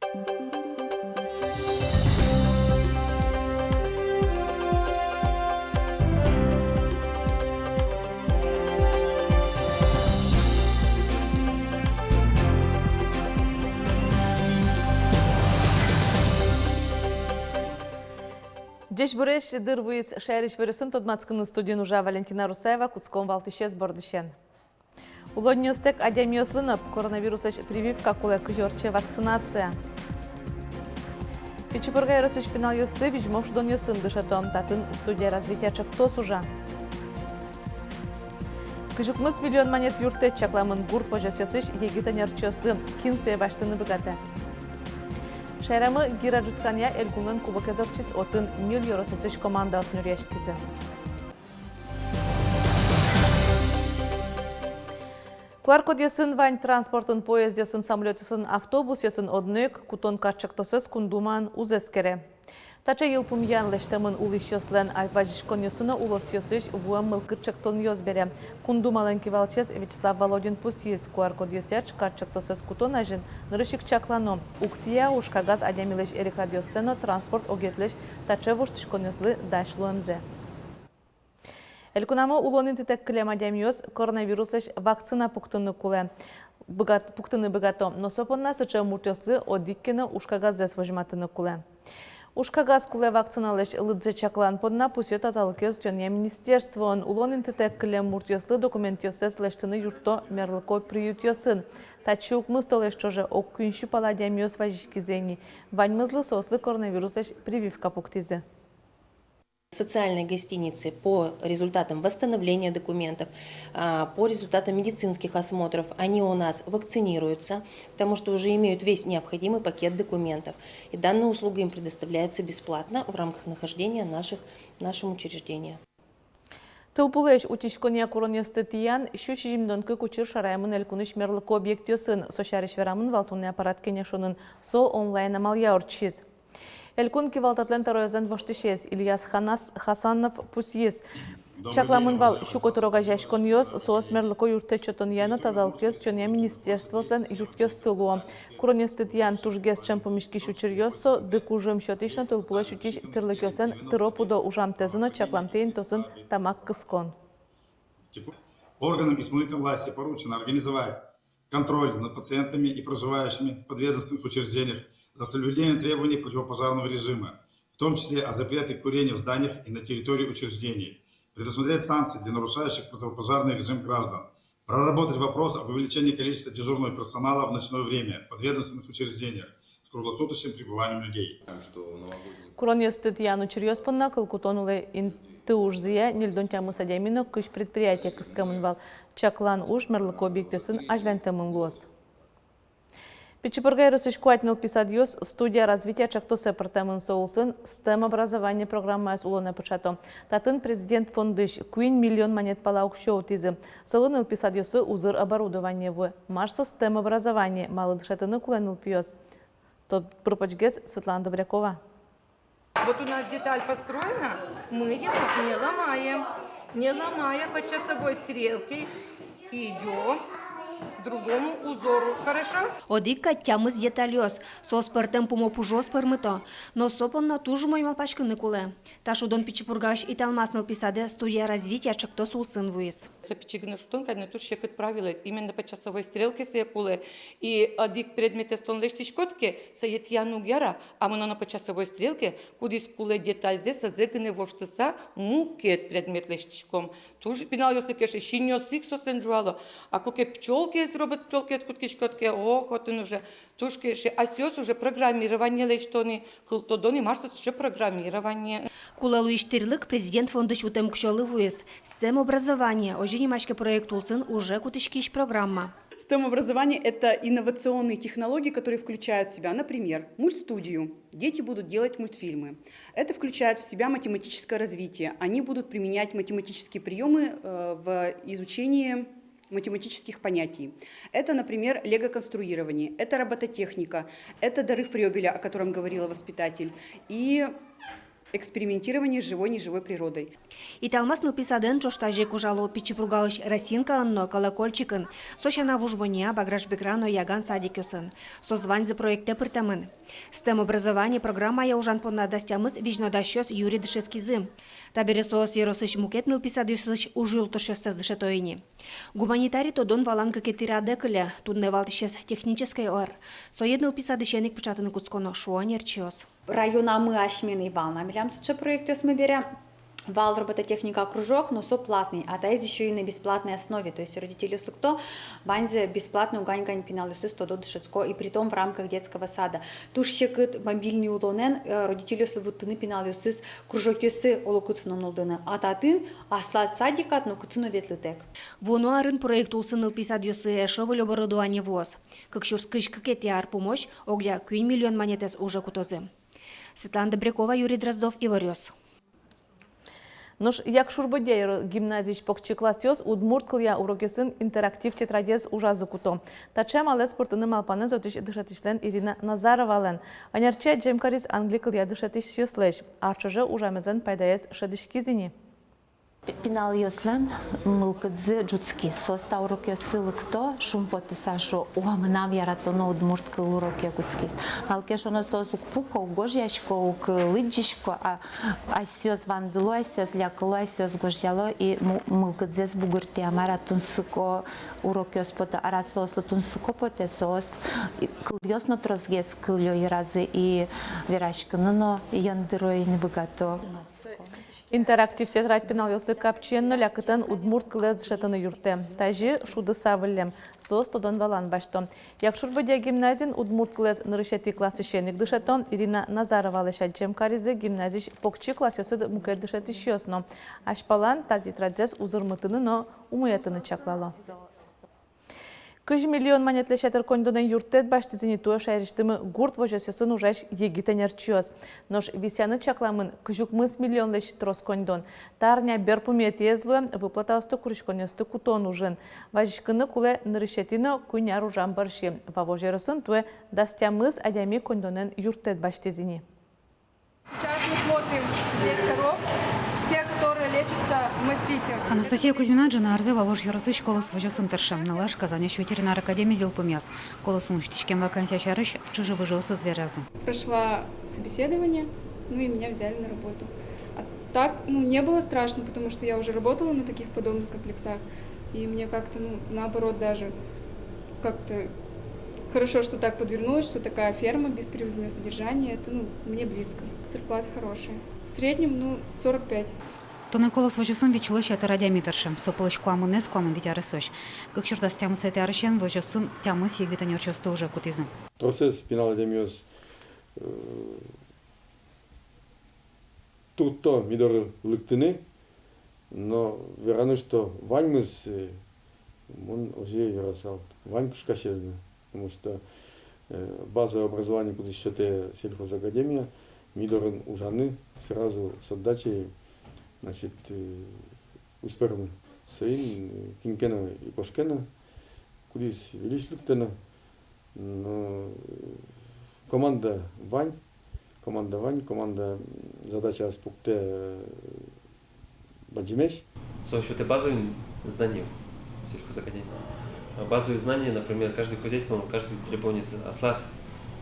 Деш буреш дырвыз шәриш вырысын тодмацкының студен уже Валентина Русаева куцком валтышез бордышен. Улоннёстек адямиослынып, коронавирусыш прививка кулы кыжорче вакцинация. Пичипургай росыш пенал ёсты, вижмош дон ёсын дышатом, татын студия развития чактос уже. Кыжукмыс миллион монет юрты чакламын гурт вожес ёсыш егитан ярчёсты, кин суе баштыны быгаты. Шайрамы Гира Джуткания Эльгунын кубок эзорчис отын мил юрососыш командасын үрешкізі. Куаркод ясын вань транспортын поезд ясын самолет ясын автобус ясын однык кутон карчактосыз кундуман узескере. Тача йылпум янлештемын улыш яслен айважишкон ясына улос ясыш вуам мылкырчактон йозбере. Кундумален кивалчез Вячеслав Володин пусиз куаркод ясяч карчактосыз кутон ажин нырышик чаклано. Уктия ушкагаз адямилеш эрик радиосцено транспорт огетлеш тача вуштишкон яслы дашлуэмзе. Элькунамы улонын титек клем адямиоз коронавируслеш вакцина пуктыны куле. Пуктыны быгато, но сопонна сыча муртёсы одиккені ушкагаз зес вожматыны куле. Ушкагаз куле вакциналеш лыдзе чаклан подна пусет азалыкез тёнья министерствон. Улонын титек клем муртёсы документ ёсес лештыны юрто мерлыко приют ёсын. Тачук мыстолеш чоже оккүнші пала адямиоз важишкизени. Ваньмызлы сослы коронавируслеш прививка пуктизе. Социальные гостиницы по результатам восстановления документов, по результатам медицинских осмотров, они у нас вакцинируются, потому что уже имеют весь необходимый пакет документов. И данная услуга им предоставляется бесплатно в рамках нахождения нашем учреждении. Тылпулеш утишкония коронестетиян щучижимдонкы кучир шараймын элькуныш мерлыко объектиосын сошариш верамын валтунный аппарат кенешонын со онлайн амалия орчиз. Элькун кивалтатлен тароязан воштышез Ильяс Хасанов пусиез. Чакламын вал щукотурога жашкон йос соос мерлыко юрте чотон яна тазалкёс тёня министерствослен юрткёс сылуа. Коронестетиян тужгес чем помешки щучир йосо дыкужым щотично тылпулеш утиш тырлыкёсен тыропудо ужам тезыно чакламтейн тосын тамак кыскон. Органам исполнительной власти поручено организовать контроль над пациентами и проживающими в подведомственных учреждениях за соблюдением требований противопожарного режима, в том числе о запрете курения в зданиях и на территории учреждений, предусмотреть санкции для нарушающих противопожарный режим граждан, проработать вопрос об увеличении количества дежурного персонала в ночное время в подведомственных учреждениях с круглосуточным пребыванием людей. Коронестет Яну Черьёспанна кылкутонулы интыужзия нельдонтямы садямино кыш предприятия кыскамынвал чаклан уж мерлыко объектесын ажлантамын лос. Пичипургай росышкуатнил писадьёс студия развития чактосы апартамын соулсын STEM образование программа с улона почато. Татын президент фондыш куин миллион монет палаук шоу тизы. Солыныл писадьёсы узыр оборудование в Марсо STEM образование малыдышатыны куланыл пьёс. То пропачгез Светлана Добрякова. Вот у нас деталь построена, мы его не ломаем. Не ломая по часовой стрелке, идем к другому узору. Хорошо? Одика тямыз деталёс, соспертем помопужос пермито, но сопон на тужу моим пачканы куле. Ташудон Пичипургаш и талмаснал писаде студия развития чакто сулсын вуис. Запечигна шутон, когда тур ще отправилась именно по часовой стрелке се куле. И одик предмете стон лештиш котке се яну гера, а мы на по часовой стрелке, кудис куле деталь зе са зегне воштыса мукет предмет лештишком. Туж пинал ёсы кеше шиньос сиксо сенжуало, а куке пчелки зробят пчелки от куткиш котке, ох, вот он уже тушки ше асёс уже программирование лештони, култодони марсос уже программирование. Кулалу иштирлык президент фонда чутем кшолы вуис. STEM образование, ожинимашке проект улсын уже кутышкиш программа. STEM-образование – это инновационные технологии, которые включают в себя, например, мультстудию. Дети будут делать мультфильмы. Это включает в себя математическое развитие. Они будут применять математические приемы в изучении математических понятий. Это, например, лего-конструирование, это робототехника, это дары Фрёбеля, о котором говорила воспитатель, и экспериментирование с живой и неживой природой. Италмасныл писадын чоштаже кужало пичипургалыш Росинка анно колокольчикын, сощана вужбония баграшбекрано яган садикюсын, созваньзы проекте пыртамын. Стем образование программа я ужан понна дастямыз вижнодащёс Юрий Дышескизы. Табересоос еросыш мукетныл писадюсыш ужил тошёсыз дышетоини. Гуманитарий тодон валанка кетираде кыле, тудне валтишес технической ор. Соедныл писадышеник печатаны куцконо шуанерчиос. Района мы ашменный вал. На милям проект мы берем. Вал робототехника кружок, но со платный, а та есть еще и на бесплатной основе. То есть родители, если кто, банзе бесплатно угань-гань пеналюсы 100 дошецко, и при том в рамках детского сада. Туш щекыт мобильный улонен, родители, если вот тыны пеналюсы кружок юсы олокуцуном нолдыны, а та тын аслат садикат, но куцуно ветлытек. Вонуарын проект усыныл писадюсы шовыль оборудование ВОЗ. Как шурскыш кекетиар помощь, огля 1 миллион монетес уже кутозы. Светлана Добрякова, Юрий Дроздов, Иварёс. Нож, як шурбодеєр гімназіч покчі класіос, удмурткыля урокесын интерактив тетрадез ужазы куто. Тачем але спортыны малпаны зотыш дышатышлен Ирина Назаровален. Анерче джемкарис англикыля дышатыш сьослеш, арчыжы ужамезен пайдаез шадышкизини. Пинал йослен мылкыдзы джутски соста урок йосылыкто шумпоты сашу уамнав яратоно удмурткыл урок якутскис. Малкешоно сос укпуко угожьяшко ук лыджишко а сёз вандыло а сёз лякыло а сёз гожьяло и мылкыдзес бугырти амаратун сыко урок йоспото арасослы тун сыко поте сос кыл йосно трозгес кыл йоиразы и верашкыныно яндырой небогато. Интерактив тетрадь пеналысы капченны лякытын удмурткылы дышатыны юрте. Тажи шуды савылем, сос тодон валан башто. Як шурбодя гимназин удмурткылы нырышети классы шеник дышатон Ирина Назарова лешат джемкаризы гимназиш покчи классиосы мукет дышати шиосно. Ашпалан та тетрадьзес узырмытыны, но умуятыны чаклало. 100 миллион монетлешетер кондонен юртет башты зенитуа шайриштымы гурт вожесесын ужаш егитенерчиоз. Нож висяны чакламын кыжукмыс миллион леш трос кондон. Тарня берпумет езлуе выплата осты курышконесты кутон ужин. Важишкыны куле нырышетино куйняр ужан барши. Вавожересын туе дастямыз адями кондонен юртет башты зени. Сейчас мы смотрим лекторов, те, которые лечатся маститер. Анастасия Кузьмина, Джина Арзева, Вож Ярасы, школа свожу Интершем, Налаш, Казаняш, ветеринар Академии Зилпумяс, Колос Муштичкем, вакансия Чарыш, Чижи выжил со зверязы. Прошла собеседование, ну и меня взяли на работу. А так, не было страшно, потому что я уже работала на таких подобных комплексах, и мне как-то, наоборот, даже как-то хорошо, что так подвернулось, что такая ферма, беспривозное содержание, это, мне близко. Зарплата хорошая. В среднем, 45. Тоне колос вожусын вечулыш это радиометршем, сополыш куамынес куамын витяры сош. Как чуртас тямыс это арышен, вожусын тямыс егитанерчосты уже кутизы. Процесс пинал демиоз тут-то мидоры лыктыны, но вероятно, что ваньмыз он уже ярасал. Вань пушкашезны, потому что базовое образование, куда считает сельхозакадемия, мидоры ужаны сразу с отдачей, значит, успешно сын Кинкена и Пашкена, кудись величлыктена, но команда Вань, команда задача аспекте Баджимеш. Со счета базовых знаний сельхозакадемии. Базовые знания, например, каждый хозяйство, каждый требование ослас,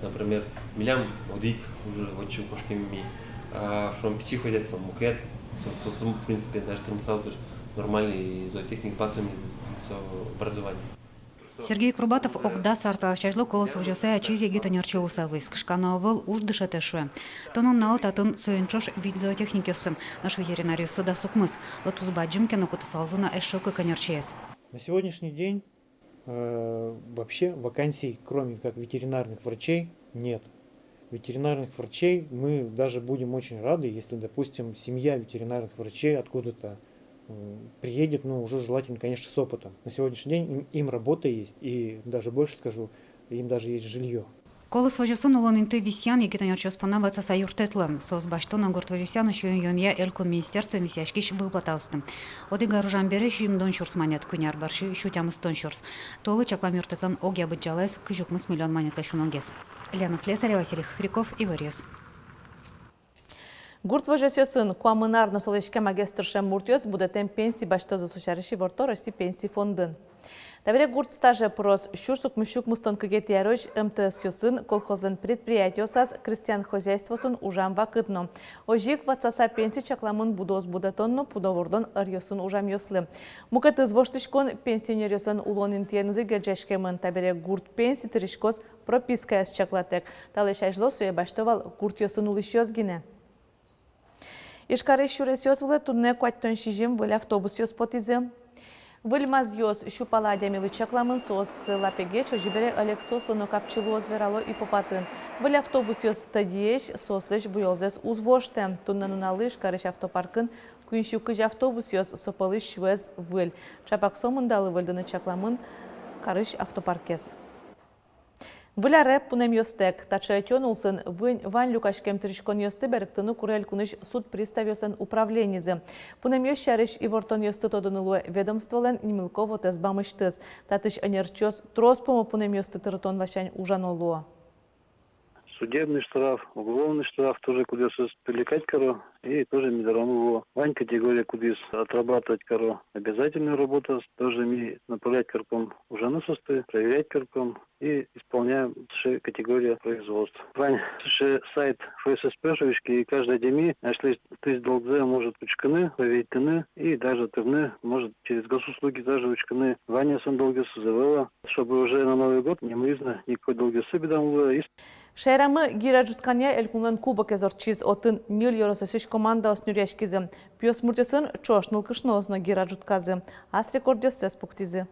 например, милям удик уже вот чего кошками, а что печи хозяйство мукет, в принципе, даже термосалдер нормальный зоотехник базовыми образование. Сергей Крубатов огда сарталашажлы колос вожасы ачиз егитанерче усавыс. Кышкановыл уж дышате шуе. Тонун нал татын соенчош вид зоотехникиосым. Наш ветеринариусы да сукмыс. Латуз баджимке на кутасалзына эшока конерчеес. На сегодняшний день вообще вакансий, кроме как ветеринарных врачей, нет. Ветеринарных врачей мы даже будем очень рады, если, допустим, семья ветеринарных врачей откуда-то приедет, уже желательно, конечно, с опытом. На сегодняшний день им работа есть, и даже больше скажу, им даже есть жилье. Колос вожусын улон инты висян егитанерче спанаваться сайюртетлым. Сос баштонан горт вожусян шуен йонья элкон министерство висяшкиш выплатаустым. Оды гаружан бере шим доншурс монет куняр барши шутямыс доншурс. Толы чаклам юртетлан огя быджалес кыжукмыс $1 000 000 шуногес. Лена Слесарева, Василий Хриков, Иварьес. Гурт вожесесын куамынар насолешке магистрше муртёс будетен пенсии баштазы сушарыши ворто России пенсии фондын. Табире гурт стаже прос щурсук мышук мустон кагетяроч МТС ёсын колхозын предприятиосас крестьян хозяйствосын ужам вакытно. Ожик ватсаса пенсии чакламын будоз будетонно пудовордон ырьосын ужам ёслы. Мукат извоштышкон пенсионер ёсын улонин тензы герджешкемын табире гурт пенсии тырышкос прописка эс чаклатек. Талешайжло суе баштовал гурт ёсын улыш ёзгине. Ишкары шурес ёзвылы тунне куаттон шижим выль автобус ёс потизы. Выльмаз ёс щупала дямилы чакламын сос лапеге чожибере Олег сослыно капчылу озверало и попатын. Выль автобус ёс стадиеш сослыш буйолзес узвоште. Тунна нуналыш карыш автопаркын куинщу кыж автобус ёс сопалыш шуез выль. Чапак сомындалы выльдыны чакламын карыш автопаркес. Выляре пунем ёстек, тачаэтён улсын вань люкашкем тырышкон ёсты беріктіні курел куныш суд приставёсын управленизы. Пунем ёщарыш и вортон ёсты тодынылуы ведомстволен немылково тез бамыштыз. Татыш анерчёс троспому пунем ёсты тырытон лашань ужанолуа. Судебный штраф, уголовный штраф тоже куда привлекать коро и тоже медоронового. Вань категория куда отрабатывать коро. Обязательную работу тоже ми направлять корком уже на состы, проверять корком и исполняем категория производства. Вань сайт ФССП и каждый день, если ты долгзе может учканы, проверить и даже тырны может через госуслуги даже учканы. Ваня сон долго созывала, чтобы уже на Новый год не мызно никакой долгой собедам было. Шайрамы гира жуткания элькунлан кубок эзорчиз отын мил yorososish команда оснюряшкизы. Пьос муртесын чошныл кышнозна гира жутказы. Ас рекордёс пуктизы.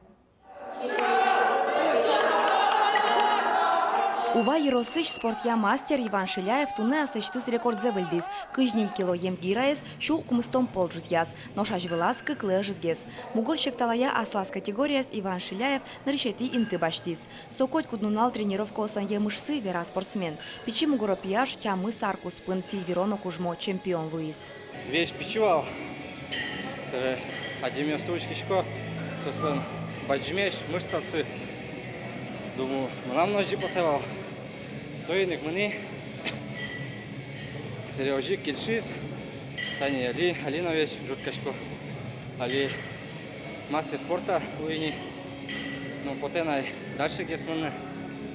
Ува Еросыч спортя мастер Иван Шиляев туне аслыштыз рекордзе выльдиз. Кыжнил кило ем гираес, шу кумыстом полжут яз. Но шажвылаз кыклы житгез. Мугорщик талая аслас категорияс Иван Шиляев наришети инты баштиз. Сокоть куднунал тренировка осан емышсы вера спортсмен. Печи мугоропияш тямы сарку спын Сильвероно кужмо чемпион Луис. Весь печевал. Один стручкичко, сосан баджмеш, мышцасы. Думаю, нам ножи потевал. Союзник мне, Сережик Кельшиз, Таня Алинович, Жуткашко, Али мастер спорта уйни. Ну, потом дальше где смены,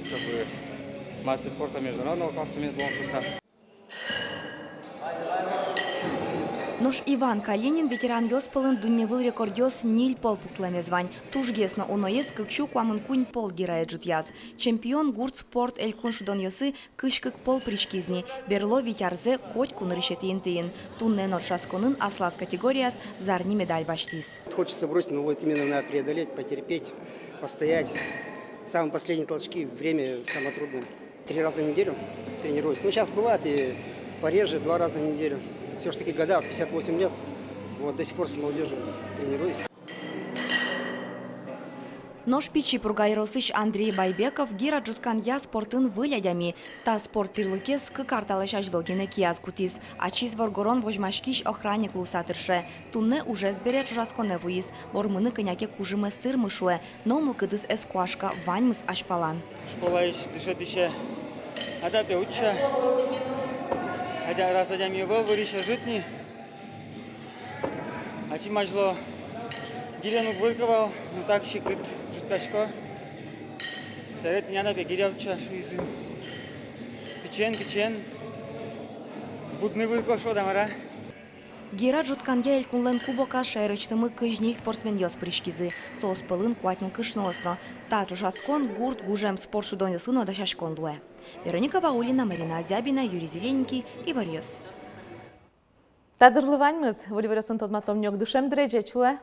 чтобы мастер спорта международного класса имеет бонуса. Нош Иван Калинин ветеран ёспылын дунневыл рекордёс ниль пол пуклеме звань. Тужгесно оноес кыкшу куамын кунь пол гирает жутяз. Чемпион гурт спорт элькун шудон ёсы кышкык пол причкизни. Берло витярзе коть кун решетин тыин. Тунне норшасконын аслас категорияс зарни медаль баштиз. Хочется бросить, но вот именно надо преодолеть, потерпеть, постоять. Самые последние толчки, время самое трудное. 3 раза в неделю тренируюсь. Ну, сейчас бывает и пореже, 2 раза в неделю. Все-таки года, 58 лет, вот до сих пор с молодежью тренируюсь. Нож пичи Пургайросыч Андрей Байбеков гира джутканья спортын вылядями. Та спорт тирлыке скы карталышажло генекияз кутиз. Ачиз воргорон вожмашкиш охранник лусатырше. Тунне уже сбере чужасконе вуиз. Вормыны коняке кужимы стырмышуе. Но мылкыдыз эскуашка ваньмыз ашпалан. Школа иш дыше-дыше. Адапе уча. Хотя раз одям его выриша житни, а чимажло гирену вырковал, ну так щекыт жуткашко. Совет не надо гирявча шуизы. Печен, будны вырков шо дамара. Гера жутканья элькунлен кубока шайрычтымы кыжник спортсмен ёс пришкизы. Соос пылын куатныл кышносно. Та жужаскон гурт гужем спорт шудон ёсыно дашашкон дуэ. Вероника Ваулина, Марина Азябина, Юрий Зелененький и Варьёс. Тадырлываньмыз, вылеверёсын тодматом нёк дышем дреже чуле.